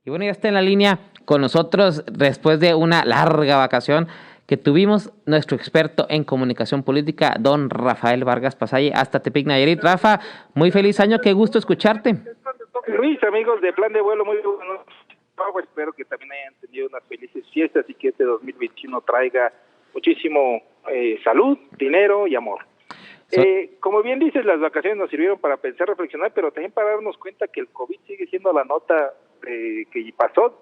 Y bueno, ya está en la línea con nosotros después de una larga vacación que tuvimos nuestro experto en comunicación política, don Rafael Vargas Pasalle, hasta Tepic, Nayarit. Rafa, muy feliz año, qué gusto escucharte. Luis, amigos de Plan de Vuelo, muy buenos. Espero que también hayan tenido unas felices fiestas y que este 2021 traiga muchísimo salud, dinero y amor. Como bien dices, las vacaciones nos sirvieron para pensar, reflexionar, pero también para darnos cuenta que el COVID sigue siendo la nota que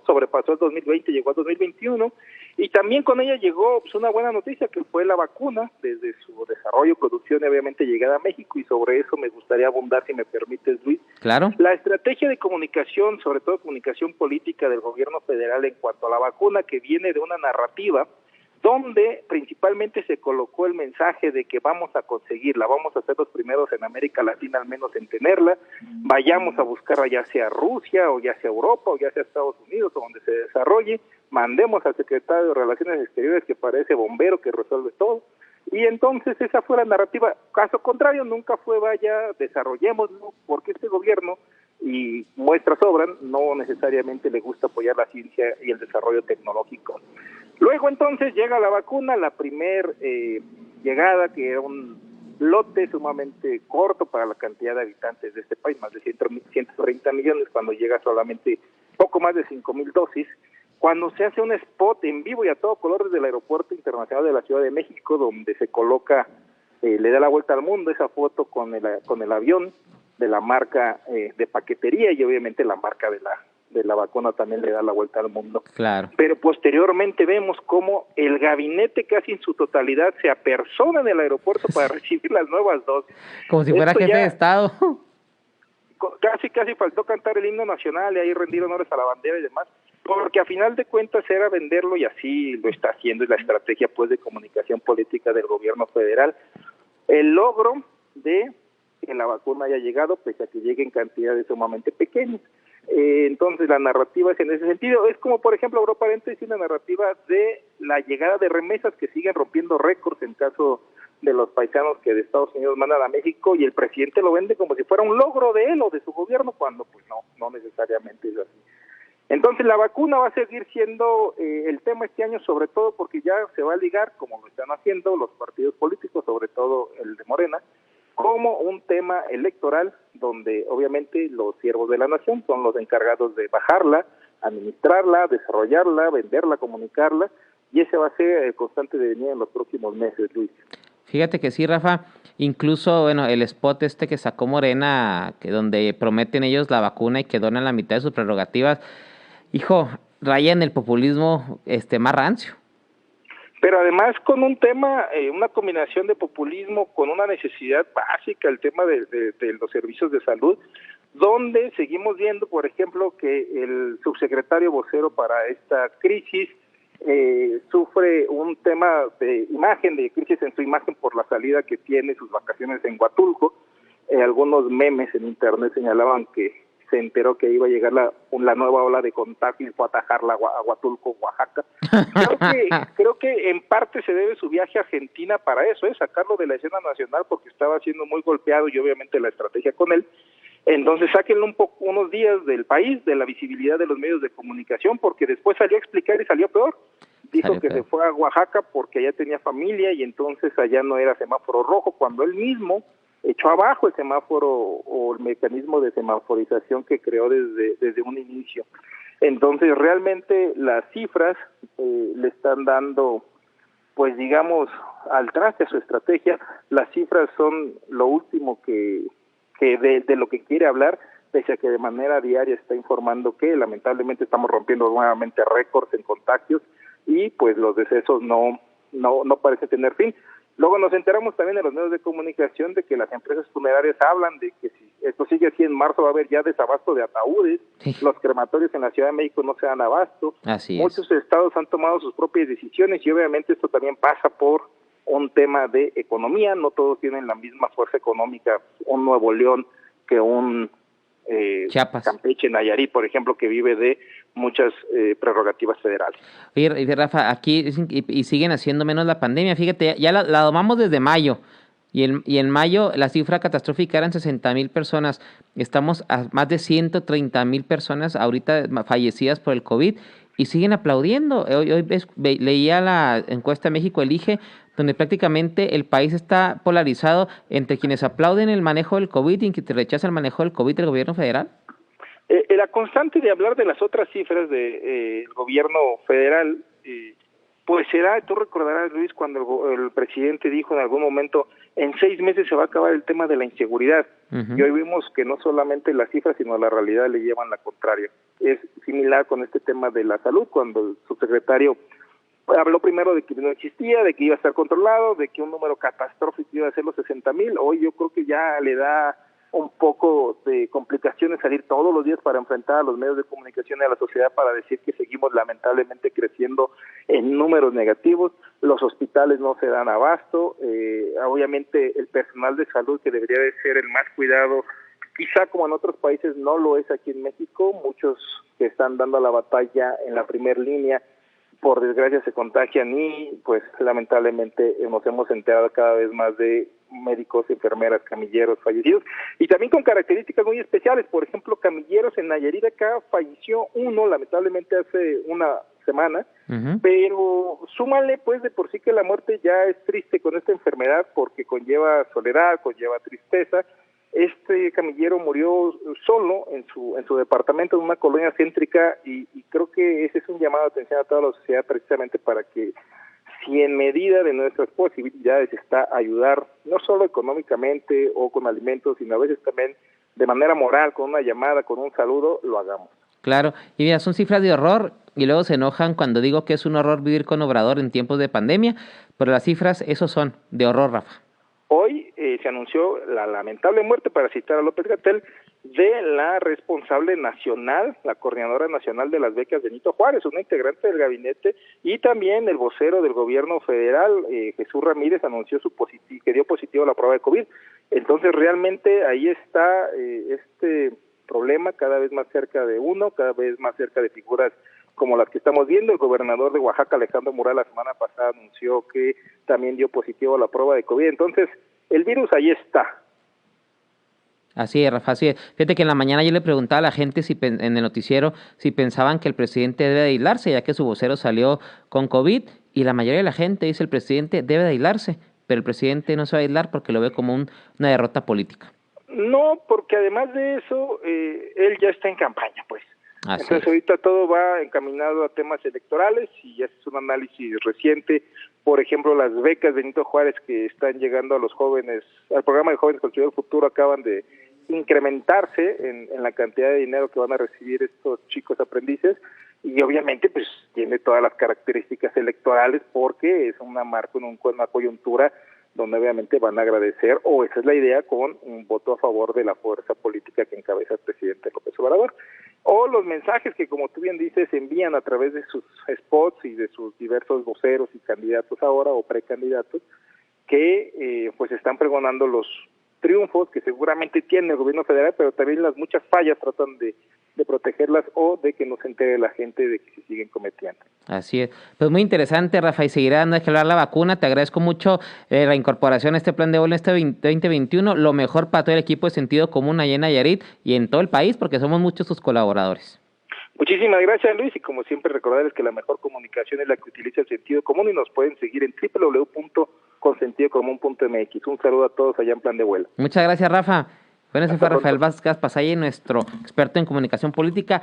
sobrepasó el 2020, llegó al 2021, y también con ella llegó una buena noticia, que fue la vacuna, desde su desarrollo, producción y obviamente llegada a México, y sobre eso me gustaría abundar, si me permites, Luis. Claro. La estrategia de comunicación, sobre todo comunicación política del gobierno federal en cuanto a la vacuna, que viene de una narrativa donde principalmente se colocó el mensaje de que vamos a conseguirla, vamos a ser los primeros en América Latina al menos en tenerla, vayamos a buscarla ya sea Rusia o ya sea Europa o ya sea Estados Unidos o donde se desarrolle, mandemos al secretario de Relaciones Exteriores que parece bombero que resuelve todo, y entonces esa fue la narrativa. Caso contrario, nunca fue vaya, desarrollémoslo, porque este gobierno, y muestras sobran, no necesariamente le gusta apoyar la ciencia y el desarrollo tecnológico. Luego entonces llega la vacuna, la primer llegada, que era un lote sumamente corto para la cantidad de habitantes de este país, más de 130 millones, cuando llega solamente poco más de 5,000 dosis, cuando se hace un spot en vivo y a todo color desde el Aeropuerto Internacional de la Ciudad de México, donde se coloca, le da la vuelta al mundo esa foto con el avión de la marca de paquetería, y obviamente la marca de la vacuna también le da la vuelta al mundo. Claro. Pero posteriormente vemos cómo el gabinete casi en su totalidad se apersona en el aeropuerto para recibir las nuevas dosis. Como si fuera jefe de Estado. Casi faltó cantar el himno nacional y ahí rendir honores a la bandera y demás, porque a final de cuentas era venderlo, y así lo está haciendo, es la estrategia pues de comunicación política del gobierno federal. El logro de que la vacuna haya llegado, pese a que llegue en cantidades sumamente pequeñas. Entonces la narrativa es en ese sentido, es como por ejemplo, abro paréntesis, la narrativa de la llegada de remesas que siguen rompiendo récords en caso de los paisanos que de Estados Unidos mandan a México, y el presidente lo vende como si fuera un logro de él o de su gobierno, cuando pues no necesariamente es así. Entonces la vacuna va a seguir siendo el tema este año, sobre todo porque ya se va a ligar, como lo están haciendo los partidos políticos, sobre todo el de Morena, como un tema electoral, donde obviamente los siervos de la nación son los encargados de bajarla, administrarla, desarrollarla, venderla, comunicarla, y ese va a ser el constante devenir en los próximos meses, Luis. Fíjate que sí, Rafa, incluso, bueno, el spot que sacó Morena, que donde prometen ellos la vacuna y que donan la mitad de sus prerrogativas, hijo, raya en el populismo más rancio. Pero además con un tema, una combinación de populismo con una necesidad básica, el tema de los servicios de salud, donde seguimos viendo, por ejemplo, que el subsecretario vocero para esta crisis sufre un tema de imagen, de crisis en su imagen por la salida que tiene, sus vacaciones en Huatulco. Algunos memes en internet señalaban que se enteró que iba a llegar la nueva ola de contagio y fue a atajarla a Huatulco, Oaxaca. Creo que en parte se debe su viaje a Argentina para eso, sacarlo de la escena nacional, porque estaba siendo muy golpeado, y obviamente la estrategia con él. Entonces sáquenlo unos días del país, de la visibilidad de los medios de comunicación, porque después salió a explicar y salió peor. Dijo que se fue a Oaxaca porque allá tenía familia y entonces allá no era semáforo rojo, cuando él mismo echó abajo el semáforo o el mecanismo de semaforización que creó desde un inicio. Entonces realmente las cifras le están dando, pues digamos, al traste a su estrategia. Las cifras son lo último que de lo que quiere hablar, pese a que de manera diaria está informando que lamentablemente estamos rompiendo nuevamente récords en contagios y pues los decesos no parecen tener fin. Luego nos enteramos también en los medios de comunicación de que las empresas funerarias hablan de que si esto sigue así, en marzo va a haber ya desabasto de ataúdes, sí. Los crematorios en la Ciudad de México no se dan abasto, muchos estados han tomado sus propias decisiones, y obviamente esto también pasa por un tema de economía. No todos tienen la misma fuerza económica, un Nuevo León que un Chiapas, Campeche, Nayarit, por ejemplo, que vive de muchas prerrogativas federales. Oye, Rafa, aquí y siguen haciendo menos la pandemia. Fíjate, ya la domamos desde mayo. Y en mayo la cifra catastrófica eran 60,000 personas. Estamos a más de 130,000 personas ahorita fallecidas por el COVID y siguen aplaudiendo. Leía la encuesta México Elige, donde prácticamente el país está polarizado entre quienes aplauden el manejo del COVID y quienes rechazan el manejo del COVID del gobierno federal. La constante de hablar de las otras cifras del gobierno federal, pues será, tú recordarás, Luis, cuando el presidente dijo en algún momento, en 6 meses se va a acabar el tema de la inseguridad. Uh-huh. Y hoy vimos que no solamente las cifras, sino la realidad le llevan la contraria. Es similar con este tema de la salud, cuando el subsecretario habló primero de que no existía, de que iba a estar controlado, de que un número catastrófico iba a ser los 60,000. Hoy yo creo que ya le da un poco de complicaciones salir todos los días para enfrentar a los medios de comunicación y a la sociedad para decir que seguimos lamentablemente creciendo en números negativos, los hospitales no se dan abasto, obviamente el personal de salud que debería de ser el más cuidado, quizá como en otros países no lo es aquí en México, muchos que están dando la batalla en la primera línea por desgracia se contagian y pues lamentablemente nos hemos enterado cada vez más de médicos, enfermeras, camilleros fallecidos y también con características muy especiales, por ejemplo camilleros en Nayarit acá falleció uno lamentablemente hace una semana, uh-huh. Pero súmale pues de por sí que la muerte ya es triste con esta enfermedad porque conlleva soledad, conlleva tristeza. Este camillero murió solo en su departamento en una colonia céntrica y creo que ese es un llamado de atención a toda la sociedad precisamente para que si en medida de nuestras posibilidades está ayudar no solo económicamente o con alimentos, sino a veces también de manera moral, con una llamada, con un saludo, lo hagamos. Claro, y mira, son cifras de horror y luego se enojan cuando digo que es un horror vivir con Obrador en tiempos de pandemia, pero las cifras, esos son de horror, Rafa. Hoy se anunció la lamentable muerte, para citar a López-Gatell, de la responsable nacional, la coordinadora nacional de las becas Benito Juárez, una integrante del gabinete, y también el vocero del gobierno federal, Jesús Ramírez, anunció que dio positivo a la prueba de COVID. Entonces realmente ahí está este problema cada vez más cerca de uno, cada vez más cerca de figuras como las que estamos viendo. El gobernador de Oaxaca, Alejandro Murat, la semana pasada anunció que también dio positivo a la prueba de COVID. Entonces, el virus ahí está. Así es, Rafa, así es. Fíjate que en la mañana yo le preguntaba a la gente en el noticiero si pensaban que el presidente debe de aislarse, ya que su vocero salió con COVID, y la mayoría de la gente dice el presidente debe de aislarse, pero el presidente no se va a aislar porque lo ve como una derrota política. No, porque además de eso, él ya está en campaña, pues. Así Entonces ahorita todo va encaminado a temas electorales y ya es un análisis reciente. Por ejemplo, las becas Benito Juárez que están llegando a los jóvenes, al programa de Jóvenes Construyendo el Futuro, acaban de incrementarse en la cantidad de dinero que van a recibir estos chicos aprendices y obviamente pues tiene todas las características electorales porque es una marca en una coyuntura donde obviamente van a agradecer, o esa es la idea, con un voto a favor de la fuerza política que encabeza el presidente López Obrador. O los mensajes que, como tú bien dices, envían a través de sus spots y de sus diversos voceros y candidatos ahora, o precandidatos, que pues están pregonando los triunfos que seguramente tiene el gobierno federal, pero también las muchas fallas tratan de protegerlas o de que no se entere la gente de que se siguen cometiendo. Así es. Pues muy interesante, Rafa, y seguirá dando que hablar la vacuna. Te agradezco mucho la incorporación a este plan de vuelo en este 2021. Lo mejor para todo el equipo de Sentido Común allá en Nayarit y en todo el país, porque somos muchos sus colaboradores. Muchísimas gracias, Luis, y como siempre recordarles que la mejor comunicación es la que utiliza el sentido común y nos pueden seguir en www.consentidocomún.mx. Un saludo a todos allá en Plan de Vuelo. Muchas gracias, Rafa. Bueno, ese fue Rafael Vázquez Passalle, nuestro experto en comunicación política.